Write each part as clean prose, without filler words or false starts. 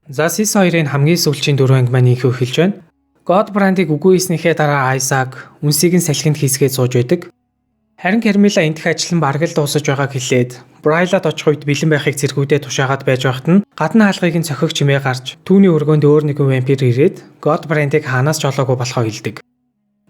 За Season 2-ын хамгийн сүүлчийн 4 анги маань ийхүү эхэлж байна. God брандыг үгүй хийснийхээ дараа Isaac үнсийг нь салхинд хийсгээд сууж байдаг. Харин Carmilla эндх ажил нь бараг л дуусаж байгааг хэлээд Brylad очих үед бэлэн байхыг зэргүүдээ тушаагаад байж байхад нь гадна хаалгыг нь цохих чимээ гарч түүний өргөнд өөр нэгэн вампир ирээд God брандыг хаанаас ч олоогүй болохоо хэлдэг.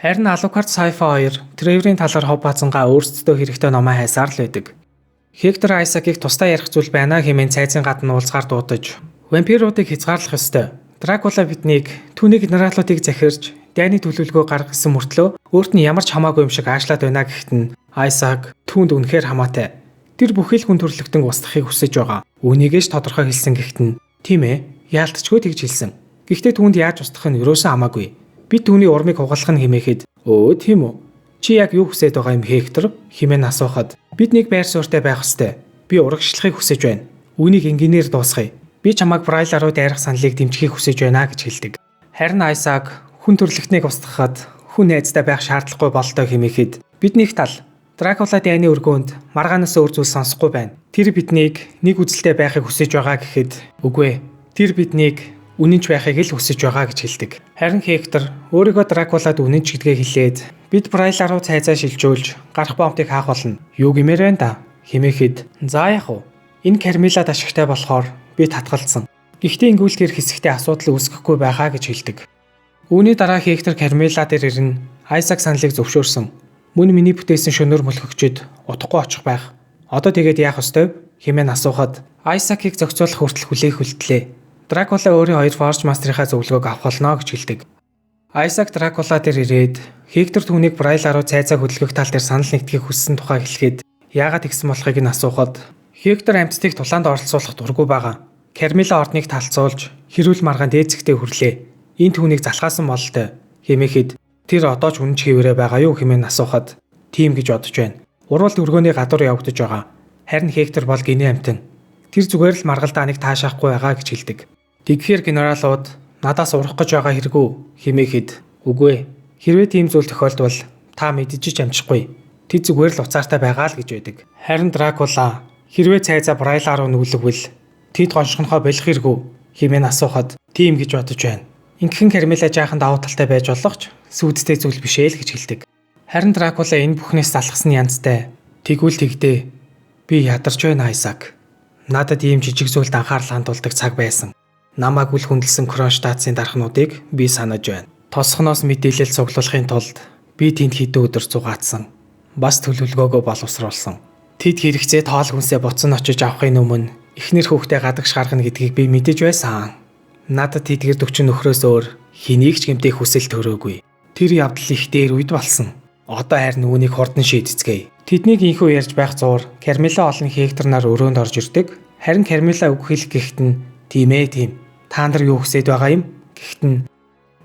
Харин Alucard Sci-Fi 2 Trevor-ийн талаар хов баазангаа өөрсдөө хэрэгтэй номоо хайсаар л байдаг. Hector Isaac-ийг тусдаа ярих зүйл байна хэмээн цайзын гадна уулзгаар дуудаж вампируудыг хязгаарлах ёстой. Дракула биднийг түүний генералуудыг захирж дайны төлөвлөгөө гаргасан мөртлөө өөрт нь ямар ч хамаагүй юм шиг аашлаад байна гэхэд нь Isaac түүнд үнэхээр хамаатай. Тэр бүхий л хүн төрлөختөн устгахыг хүсэж байгаа. Үүнийгээс тодорхой хэлсэн гэхэд нь тийм ээ яалтчгүй тэгж хэлсэн. Гэхдээ түүнд яаж устгах нь юусэн хамаагүй. Бид түүний урмыг хугалах нь хэмээхэд өө тийм үү. Чи яг юу хүсэж байгаа юм Hector хэмээн асуухад биднийг байр суурьтай байх ёстой. Би урагшлахыг хүсэж байна. Үүнийг энгийнээр дуусгая. Би чамайг Brylad-ууд дайрах саналыг дэмжихийг хүсэж байна гэж хэлдэг. Харин Isaac хүн төрлөختнийг устгахад хүн найзтай байх шаардлагагүй болтой хэмээхэд биднийх тал Дракула дайны өргөөнд маргаанаас өөр зүйл сонсохгүй байна. Тэр биднийг нэг үзэлтэй байхыг хүсэж байгаа гэхэд үгүй ээ. Тэр биднийг үнэнч байхыг л хүсэж байгаа гэж хэлдэг. Харин Hector өөрийгөө Дракулад үнэнч гэдгээ хэлээд бид Brylad-ууд цайзаа шилжүүлж гарах бомбыг хаах болно. Юу гэмээр байна да хэмээхэд за яах вэ? Энэ Carmilla ашигтай болохоор би татгалцсан. Гэхдээ ингүүлгээр хэсэгтээ асуудал үүсгэхгүй байгаа гэж хэлдэг. Үүний дараа Hector Carmilla дээр ирнэ. Isaac саналыг зөвшөөрсөн. Мөн миний бүтээсэн шөнөөр мөлхөгчөд утгагүй очих байх. Одоо тэгээд яах ёстой хэмээн асуухад Isaac-ыг зохицуулах хүртэл хүлээх үлдлээ. Дракула өөрийн хоёр Forge Master-ийнхаа зөвлөгөөг авах болно гэж хэлдэг. Isaac Дракула дээр ирээд Hector түүнийг Brylad-уу цайзаа хөдөлгөх тал дээр санал нэгтгэхийг хүссэн тухай хэлэхэд яагаад тэгсэн болохыг нь асуухад Hector амьтдыг тулаанд оролцуулах дургүй байгаа. Carmilla ордныг талцуулж хэрүүл маргаан дээцэгтээ хүрлээ. Энэ түүнийг залхаасан бололтой хэмээхэд тэр одоо ч үнэнч хэвээрээ байгаа юу хэмээн асуухад тийм гэж бодож байна. Урвалд өргөөний гадуур явагдаж байгаа. Харин Hector бол гинэ амтэн. Тэр зүгээр л маргалдааныг таашаахгүй байгаа гэж хэлдэг. Тэгэхээр генералууд надаас урах гэж байгаа хэрэггүй хэмээхэд үгүй ээ. Хэрвээ тийм зүйл тохиолдвол та мэдчихэж амжихгүй. Тэд зүгээр л уцаартай байгаа л гэж байдаг. Харин Дракула хэрвээ цайзаа Brylad руу нүглэгвэл тэд гоншгонхоо болох хэрэггүй хэмээн асуухад тийм гэж бодож байна. Ингэхэн Carmilla жаахан давуу талтай байж болох ч сүйдтэй зүйл биш ээ л гэж хэлдэг. Харин Дракула энэ бүхнээс залхсан янзтай. Тэгвэл тэгдээ. Би ядарч байна Isaac. Надад ийм жижиг зүйлд анхаарал хандуулдаг цаг байсан. Намайг үл хүндэлсэн Кронштадтын дархнуудыг би санаж байна. Тосхоноос мэдээлэл цуглуулахын тулд би тэнд хэдэн өдөр зугаацсан. Бас төлөвлөгөөгөө боловсруулсан. Тэд хэрэгцээ тоол хүнсээ буцан очиж авахын өмнө эхнэр хүүхдээ гадагш гаргана гэдгийг би мэдэж байсан. Надад тэдгэр 40 нөхрөөс өөр хэнийг ч гэмтэх хүсэл төрөөгүй. Тэр явдал их дээр үед болсон. Одоо харин үүнийг хурдан шийдэцгээе. Тэднийг инхүү ярьж байх зуур Carmilla олон Hector нар өрөөнд орж ирдэг. Харин Carmilla үг хэлэх гэхэд нь тийм ээ тийм. Та нар юу хүсэж байгаа юм? Гэхэд нь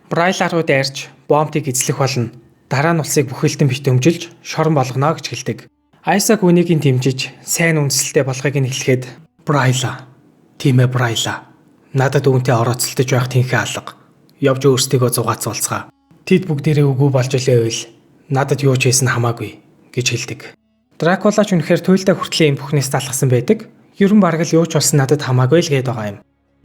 Brylad руу дайрч бомбыг эзлэх болно. Дараа нь улсыг бүхэлдэн битөмжилж шорон болгоно гэж хэлдэг. Isaac үнийг нь дэмжиж сайн үндэслэлтэй болохыг нь хэлэхэд Brylad. Тийм ээ Brylad. Надад үүнтэй орооцолтож байх тэнхээ алга. Явж өөрсдийгөө зугаацуулцгаа. Тэд бүгдээрээ үгүй болж илээвэл надад юу ч хийсэн хамаагүй гэж хэлдэг. Дракула ч үнэхээр туйлдаа хүртлээ юм бүхнээс залхсан байдаг. Ерөн бараг л юу ч болсон надад хамаагүй л гээд байгаа юм.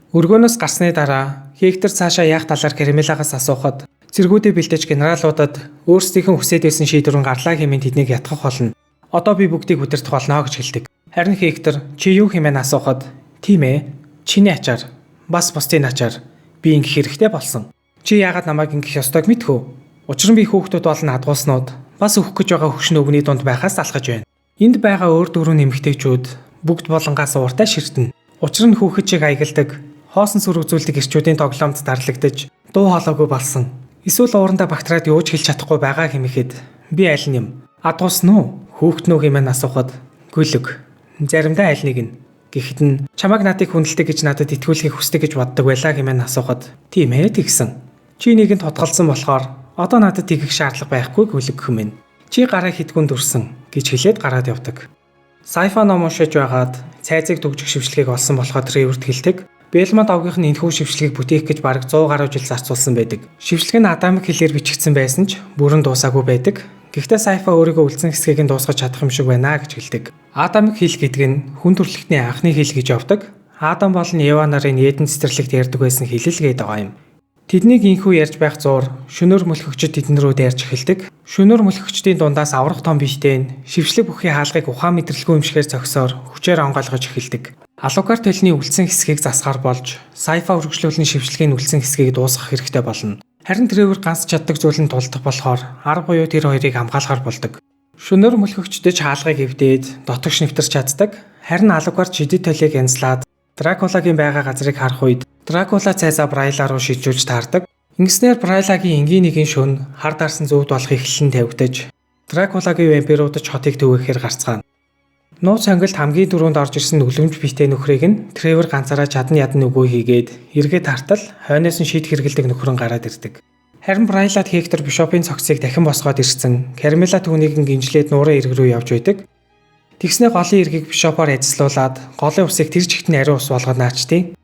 Өргөөнөөс гарсны дараа Hector цаашаа яах талаар Carmilla-гаас асуухад зэргүүдээ бэлдэж генералуудад өөрсдийнхэн хүсэж байсан шийдвэрэн гарлаа хэмээн тэднийг ятгах болно. Одоо би бүгдийг удирдах болно гэж хэлдэг. Харин Hector чи юу хэмээн асуухад тийм ээ чиний ачаар бас бусдын ачаар би ингэх хэрэгтэй болсон. Чи яагаад намайг ингэх ёстойг мэдхүү? Учир нь би хүүхдүүд болон адгууснууд бас өөх гэж байгаа хөвшин өвгний дунд байхаас алхаж байна. Энд байгаа өөр дөрвөн нэмэгтэйчүүд бүгд болонгаас ууртай ширтэн. Учир нь хүүхэд шиг аягалдаг, хоосон сүр үзүүлдэг эрчүүдийн тоглоомд дарлагдаж дуу хоолойгүй болсон. Эсвэл уурандаа багтраад юу ч хэлж чадахгүй байгаа хэмэхэд би аль нь юм? Адгуусан уу? Хүүхэд нүү хэмээн асуухад гүлэг. Заримдаа аль нэг нь. Гэхдээ нь чамайг надыг хүндэлдэг гэж надад итгүүлэхийг хүсдэг гэж боддог байлаа хэмээн асуухад тийм ээ тэгсэн. Чи нэгэнд тодгалсан болохоор одоо надад тэгэх шаардлага байхгүй гүлэг хэмээн. Чи гараа хитгүн дүрсэн гэж хэлээд гараад явдаг. Sci-fi ном уншиж байгаад цайзыг дүгжих шившлэгийг олсон болохоор Trevor-т хэлдэг. Belmont авгийнх нь энэхүү шившлэгийг бүтээх гэж бараг 100 гаруй жил зарцуулсан байдаг. Шившлэг нь Адамик хэлээр бичигдсэн байсан ч бүрэн дуусаагүй байдаг. Гэхдээ Сайфа өөрийгөө үлдсэн хэсгийг нь дуусгаж чадах юм шиг байна гэж хэлдэг. Адамын хил гэдэг нь хүн төрөлхтний анхны хил гэж явдаг. Адам болон Ева нарын Эден цэцэрлэгт ярьдаг байсан хэлэл гээд байгаа юм. Тэднийг инхүү ярьж байх зуур шөнөөр мөлхөгчд тэдэн рүү дайрч эхэлдэг. Шөнөөр мөлхөгчдийн дундаас аврах том биетэй нь шившлэг бүхий хаалгыг ухаан мэдрэлгүй юмшгээр зогсоор хүчээр онгойлгож эхэлдэг. Алукар төлний үлдсэн хэсгийг засгаар болж Сайфа үргэлжлүүлэн шившлэгийн үлдсэн хэсгийг дуусгах хэрэгтэй болно. Харин Тревор ганц чаддаг зүйл нь тулдах болохоор арга буюу тэр хоёрыг хамгаалахар болдог. Шөнөөр мөлхөгчдөж хаалгыг эвдээд дотогш нэвтэрч чаддаг. Харин Алукар жидэд толийг янзлаад Дракулагийн байгаа газрыг харах үед Дракула цайзаа Брайла руу шилжүүлж таардаг. Ингэснээр Брайлагийн энгийн нэгэн шөнө хар дарсан зөвд болох эхлэн тавигдаж Дракулагийн вампируудад хотыг төвөөхөр гарцгаана. Нууц сонгилд хамгийн дөрөнд орж ирсэн нүлэмж биетэй нөхрийг нь Тревор ганцаараа чадан ядан үгүй хийгээд эргээд тартал хойноос нь шийд хэргэлдэг нөхрөн гараад ирдэг. Харин Брайлад Хектор бишопын цогцыг дахин босгоод ирсэн. Кармела түүнийг гинжлээд нуурын эрг рүү явж байдаг. Тэгснээ голын эргийг бишопоор ажиллуулад голын усыг тэр чигт нь ариун ус болгоод наачдیں۔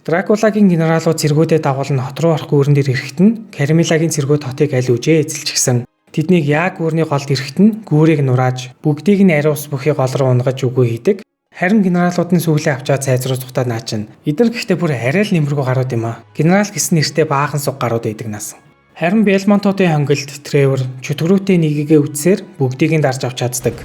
Дракулагийн генералууд цэргүүдэд дагуулн хот руу орох гүрэн дээр ирэхэд нь Кармелагийн цэргүүд хотыг аль үжээ эзэлчихсэн. Тэднийг яг гүрний голд ирэхэд нь гүүрийг нурааж бүгдийг нь ариун ус бүхий гол руу унгаж үгүй хийдэг. Харин генералууд нь сүүлээ авчаад цайз руу зүхтаад наачна. Эдгээр гэхдээ бүр арай л нэмэргүй гарууд юм а. Генерал гэсэн нэртэй баахан суг гарууд байдаг нас. Харин Белмонтуудын хонгилд Тревор чөтгөрүүтэй нэгээгээ үтсээр бүгдийг нь дарж авч чаддаг.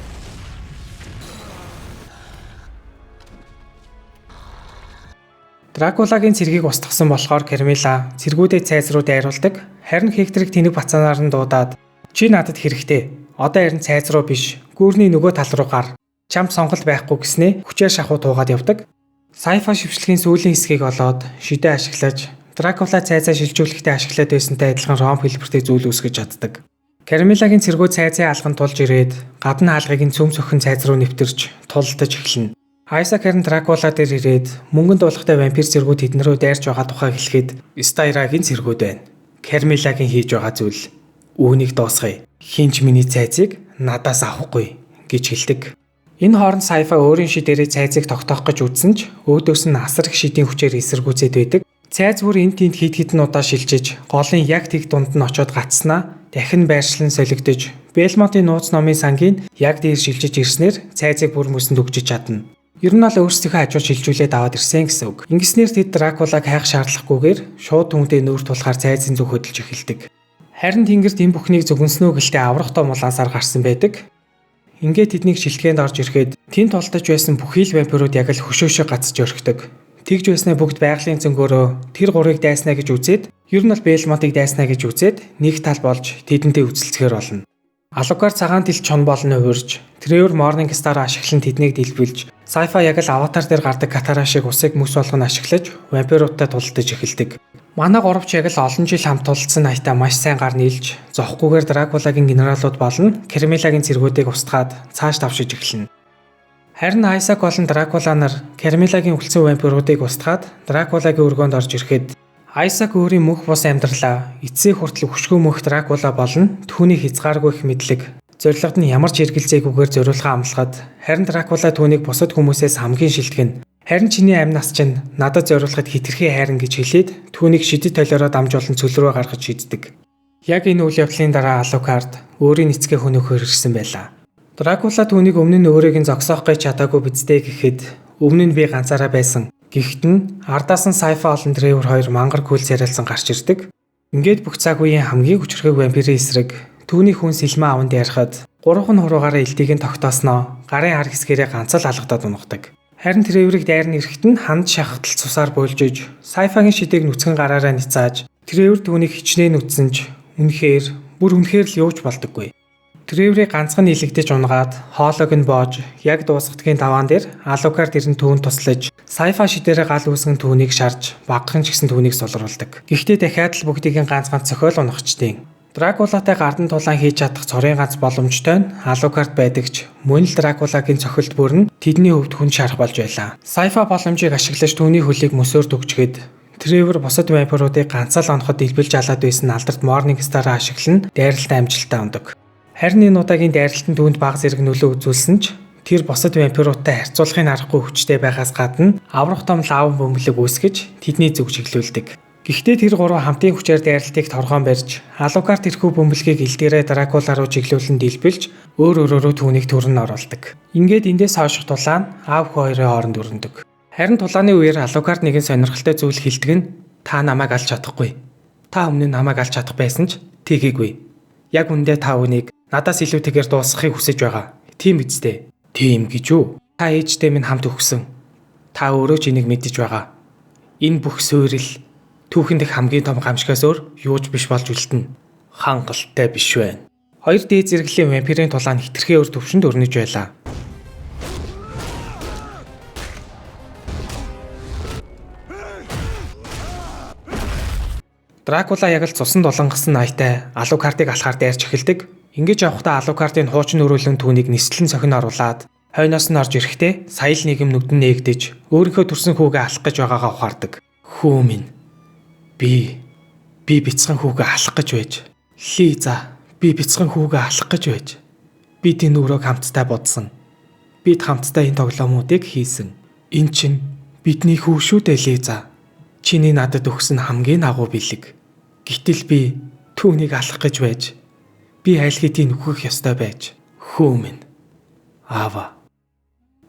Дракулагийн цэргийг устгасан болохоор Кармела цэргүүдэд цайз руу дайруулдаг. Харин Хекторыг тэнэг бацаанаар нь дуудаад "Чи надад хэрэгтэй. Одоо харин цайз руу биш, гүүрний нөгөө тал руу гар. Чамд сонголт байхгүй" гэснээ хүчээр шахуу туугаад явдаг. Сайфа шившлэгийн сүүлийн хэсгийг олоод шидэ ашиглаж Дракула цайзаа шилжүүлэхдээ ашиглаад байсантай адилхан ром хэлбэртэй зүйл үүсгэж чаддаг. Кармелагийн цэргүүд цайзын алганд тулж ирээд гадна хаалгыг нь цөм цөөхөн цайз руу нэвтэрч тулдаж эхэлнэ. Айсак харин Дракула дээр ирээд мөнгөнд дуулахтай вампир цэргүүд тэднэрөө дайрч байгаа тухай хэлэхэд Стайрагийн цэргүүд байна. Кармелагийн хийж байгаа зүйл үүнийг дуусгая. Хинч миний цайзыг надаас авахгүй гэж хэлдэг. Энэ хооронд Сайфа өөрийн шидээрээ цайзыг тогтоох гэж үзсэн ч өөдөөс нь асар их шидийн хүчээр эсэргүүцээд байдаг. Цайз бүр энд тэнд хид хідэн удаа шилжиж голын яг тэг дунд нь очиод гацснаа дахин байршлан солигдож Белмонтын нууц номын сангийн яг дээр шилжиж ирснээр цайзыг бүр мөсөнд өгчөж чадна. Ер нь л өөрсдийнхөө хажууд шилжүүлээд аваад ирсэн гэсэн үг. Ингэснээр тэд Дракулаг хайх шаардлагагүйгээр шууд түнтэй нүүр тулахаар цайзын зүг хөдөлж эхэлдэг. Харин тэнгэрт энэ бүхнийг зүгэнснөө гэлтэй аврах том улаансаар гарсан байдаг. Ингээд тэднийг шилтгэнд орж ирэхэд тэнд тулдаж байсан бүхий л вампирууд яг л хөшөөшөө гацж орхидог. Тэгж байснаа бүгд байгалийн зөнгөөрөө тэр гурыг дайснаа гэж үзээд ер нь л Белмонтыг дайснаа гэж үзээд нэг тал болж тэдэнтэй үзэлцэхээр болно. Алукар цагаан дэлж чон болно хуурж Тревор Morning Star ашиглан тэднийг дэлбэлж Сайфа яг л аватар дээр гардаг катара шиг усыг мөс болгоно ашиглаж вампируудтай тулдаж эхэлдэг. Манай гуравч яг л олон жил хамт тулдсан наятаа маш сайн гар нийлж зовхгүйгээр Дракулагийн генералууд болон Кармелагийн цэргүүдийг устгаад цааш давшиж эхэлнэ. Харин Айсак болон Дракула нар Кармелагийн үлдсэн вампируудыг устгаад Дракулагийн өргөөнд орж ирэхэд Айсак өөрийн мөнх бус амьдралаа эцсээ хүртэл өшгөө мөнх Дракула болон түүний хязгааргүй их мэдлэг зорилгод нь ямар ч эргэлзээгүйгээр зориулахаа амлахад харин Дракула түүнийг бусад хүмүүсээс хамгийн шилтгэн. Харин чиний амь нас чинь надад зориулахад хитрхи хайран гэж хэлээд түүнийг шидэд толиороо дамжуулан цөл рүү гаргаж шийддэг. Яг энэ үйл явдлын дараа Алукард өөрийн эцгээ хөнөөхөөр ирсэн байлаа. Дракула түүнийг өмнө нь өөрийг нь зогсоох гэж чадаагүй бидтэй гэхэд өмнө нь би ганцаараа байсан. Гэхдээ нь ардаас нь Сайфа болон Тревор хоёр мангар кул царайлсан гарч ирдэг. Ингээд бүх цаг үеийн хамгийн хүчрхэг вампирийн эсрэг түүний хүн Сэлмэ аванд ярихад гурван хуруугаараа элдийг нь тогтоосноо гарын хар хэсгээрээ ганц л алгадаад унгадаг. Харин Треворыг дайрны эрэхт нь ханд шахагдал цусаар буйлжиж Сайфагийн шидээг нүцгэн гараараа ницааж Тревор түүнийг хичнээн үтсэнж бүр үнэхээр л юуч болдоггүй. Треворыг ганцхан нийлэгдэж унгаад хоолойг нь боож яг дуусгадгийн таваан дээр Алукар дэрэн түүнд туслаж Сайфа шидээрээ гал үүсгэн түүнийг шарж багхан ч гэсэн түүнийг сулруулдаг. Гэхдээ дахиад л бүгдийг ганц цохиол унахчдیں۔ Дракулатай гардан тулаан хийж чадах цорын ганц боломжтой нь Алукарт байдагч мөн л Дракулагийн цохилт бүр нь тэдний хөвд хүн шарах болж байлаа. Сайфа боломжийг ашиглаж түүний хөлийг мөсөөр дүгжгээд Тревор бусад вампируудыг ганцаал оноход дэлбэлж алаад байсан алдарт Morning Star-аа ашиглан дайралтай амжилттай ундаг. Харин энэ удаагийн дайралтанд түүнд бага зэрэг нөлөө үзүүлсэн ч тэр бусад вампируудтай харьцуулахын аргагүй хүчтэй байгаас гадна аврах том лаван бөмбөлөг үүсгэж тэдний зүг чиглүүлдэг. Гэхдээ тэр гурав хамтын хүчээр дайралтыг торгоон барьж, Алукард тэрхүү бөмбөлгийг илдээрээ Дракула руу чиглүүлэн дэлбэлж, өөр өөрөөрөө түүнийг төрн оруулдаг. Ингээд эндээс хойших тулаан аав хүү хоёрын хооронд өрнөдөг. Харин тулааны үеэр Алукард нэгэн сонирхолтой зүйл хэлдэг нь та намайг алж чадахгүй. Та өмнө нь намайг алж чадах байсан ч тийгээгүй. Яг үндэ та үнийг надаас илүүтэйгээр дуусгахыг хүсэж байгаа. Тийм биз дээ. Тийм гэж үү? Та ээжтэй минь хамт өгсөн. Та өөрөө ч энийг мэдэж байгаа. Энэ бүх суурил түүхэн дэх хамгийн том гамшигаас өөр юуж биш болж үлдэнэ. Хангалттай биш байна. Хоёр дээд зэрэглэлийн вампирийн тулаан хитрхээ өр төвшөнд өрнөж байлаа. Дракула яг л цусан долонгосон найтай Алукардыг алхаар дайрч эхэлдэг. Ингэж явахдаа Алукардын хуучин өрөөлөн түүнийг нислэн сохин оруулаад хойноос нь орж ирэхдээ саял нийгэм нүдэн нээгдэж өөрийнхөө төрсөн хүүгээ алах гэж байгаагаа ухаардаг. Хүү минь. Би бяцхан хүүгээ алах гэж байж. Лиза, би бяцхан хүүгээ алах гэж байж. Бид энэ өрөөг хамтдаа бодсон. Бид хамтдаа энэ тоглоомуудыг хийсэн. Эн чинь бидний хүү шүү дээ Лиза. Чиний надад өгсөн хамгийн агуу бэлэг. Гэтэл би түүнийг алах гэж байж. Би аль хэдийн үхэх ёстой байж. Хүү минь. Аава.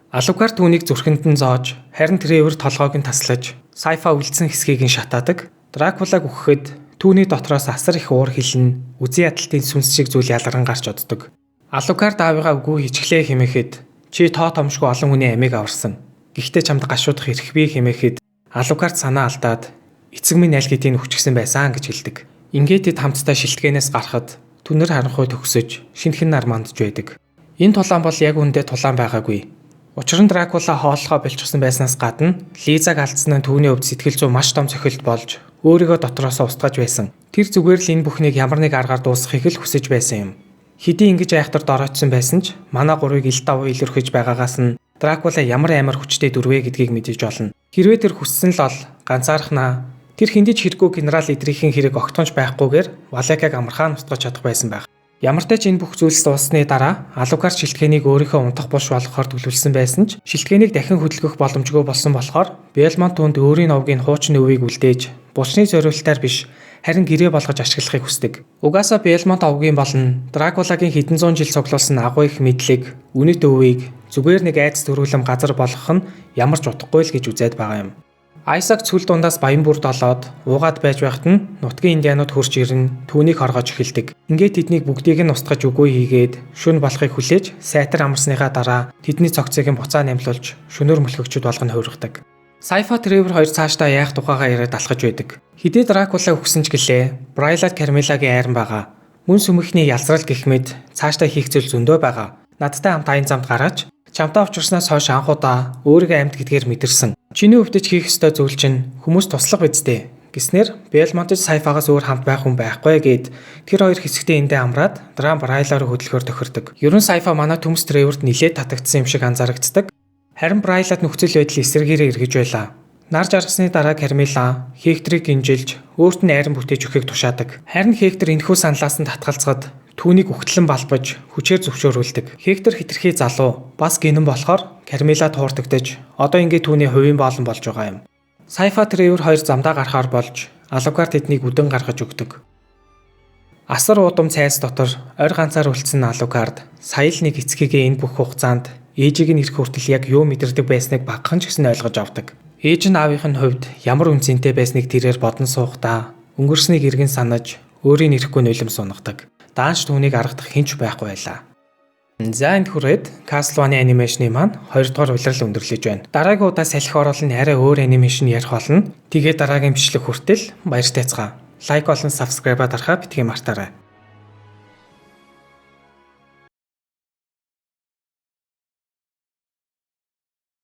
Алукард түүнийг зүрхэнд нь зоож, харин Тревор толгойг нь таслаж, Сайфа үлдсэн хэсгийг нь шатаадаг. Дракулаг үхэхэд түүний дотроос асар их уур хилэн, үзий ядалтын сүнс шиг зүйл ялгаран гарч оддог. Алукард аавыгаа үгүй хичглээ хэмээхэд чи тоо томшгүй олон хүний амийг аварсан. Гэхдээ чамд гашуудах эрх бий хэмээхэд Алукард санаа алдаад эцэг минь аль хэдийн өвчгсөн байсан гэж хэлдэг. Ингээд тэд хамтдаа шилтгээнээс гарахад түнэр харанхуй төгсөж шинэхэн нар мандж байдаг. Энэ тулаан бол яг үндэ тулаан байгаагүй. Учир нь Дракула хооллохоо бэлчсэн байснаас гадна Лизаг алдсан нь түүний хувьд сэтгэл зүй маш том цохилт болж өөрийгөө дотроос устгаж байсан. Тэр зүгээр л энэ бүхнийг ямар нэг аргаар дуусгахыг л хүсэж байсан юм. Хэдий ингэж айхтар доройтсон байсан ч манай гурвыг ил давуу илэрхэж байгаагаас нь Дракула ямар амар хүчтэй дүрвэ гэдгийг мэдэж олно. Хэрвээ тэр хүссэн л ол ганцаархнаа тэр хиндэж хэрэггүй генерал эдрийнхэн хэрэг огтхонч байхгүйгээр Валекаг амархан устгаж чадах байсан байх. Ямар ч энэ бүх зүйлс дууссаны дараа Алукард шилтгэнийг өөрийнхөө унтах булш болгохоор төлөвлөсөн байсан ч шилтгэнийг дахин хөдөлгөх боломжгүй болсон болохоор Белмонт түнд өөрийн овгийн хуучин өвийг үлдээж булчны зориулалтаар биш харин гэрээ болгож ашиглахыг хүсдэг. Угаасаа Белмонт овгийн болон Дракулагийн хэдэн зуун жил цуглуулсан агуу их мэдлэг, үнэт өвийг зүгээр нэг айц төрүүлэм газар болгох нь ямар ч утгагүй л гэж үзээд байгаа юм. Айсак цүл дундаас баян бүрд олоод уугаад байж байхад нь нутгийн индианууд хурж ирнэ түүнийг хоргож эхэлдэг. Ингээд тэднийг бүгдийг нь устгаж үгүй хийгээд шүн болохыг хүлээж сайтар амарсныхаа дараа тэдний цогцыг нь буцаа нямлуулж шөнөөр мөлхөгчд болгоно хувиргадаг. Сайфа Тревор хоёр цаашдаа яах тухайгаа яриад алхаж байдаг. Хидээ Дракула өгсөн ч гэлээ Брайлат Кармилагийн айран байгаа. Мөн сүмхний ялзрал гэх мэт цаашдаа хийх зүйл зөндөө байгаа. Надтай хамт аян замд гараач. Чамтай уулзснаас хойш анхудаа өөрийгөө амьд гэдгээр мэдэрсэн. Чиний өвдөж хийх ёстой зүйл чинь хүмүүс туслах биз дээ. Гэснээр Белмонт Сайфагаас өөр хамт байх хүн байхгүй гэд тэр хоёр хэсэгтээ эндээ амраад Драм Брайлаар хөдөлгөөр тохирдог. Ерөн Сайфа манай төмс Треворд нилээд татагдсан юм шиг анзаарэгддэг. Харин Брайлад нөхцөл байдал эсэргээрээ эргэж байлаа. Нар жаргасны дараа Кармила Хекторыг гинжилж өөрт нь айран бүтээж өгөхийг тушаадаг. Харин Хектор энэхүү саналаас нь татгалзгаад түүнийг үхтлэн балбаж хүчээр зөвшөөрүүлдэг. Хектор хитрхи залуу бас гинэн болохоор Кармила туурдагдаж одоо ингээд түүний хувийн боолон болж байгаа юм. Сайфа Тревор хоёр замдаа гарахаар болж Алукард тэднийг үдэн гаргаж өгдөг. Асар удам цайз дотор ойр ганцаар үлдсэн Алукард сая л нэг эцгийгээ энэ бүх хугацаанд ээжийг нь ирэх хүртэл яг юу мэдэрдэг байсныг багахан ч гэсэн ойлгож авдаг. Ээж нь аавынх нь хувьд ямар үнцэнтэй байсныг тэрээр бодон суухдаа өнгөрснийг эргэн санаж өөрийн ирэхгүй нулим сунгадаг. Даанч түүнийг аргадах хинч байхгүй байлаа. За энд хүрээд Castlevania анимашны маань 2 дугаар улирал өндөрлөж байна. Дараагийн удаа салхи оруулалтын арай өөр анимашн ярих болно. Тэгээд дараагийн бичлэг хүртэл баяртай цгаа. Лайк болон subscribe дарахаа битгий мартаарай.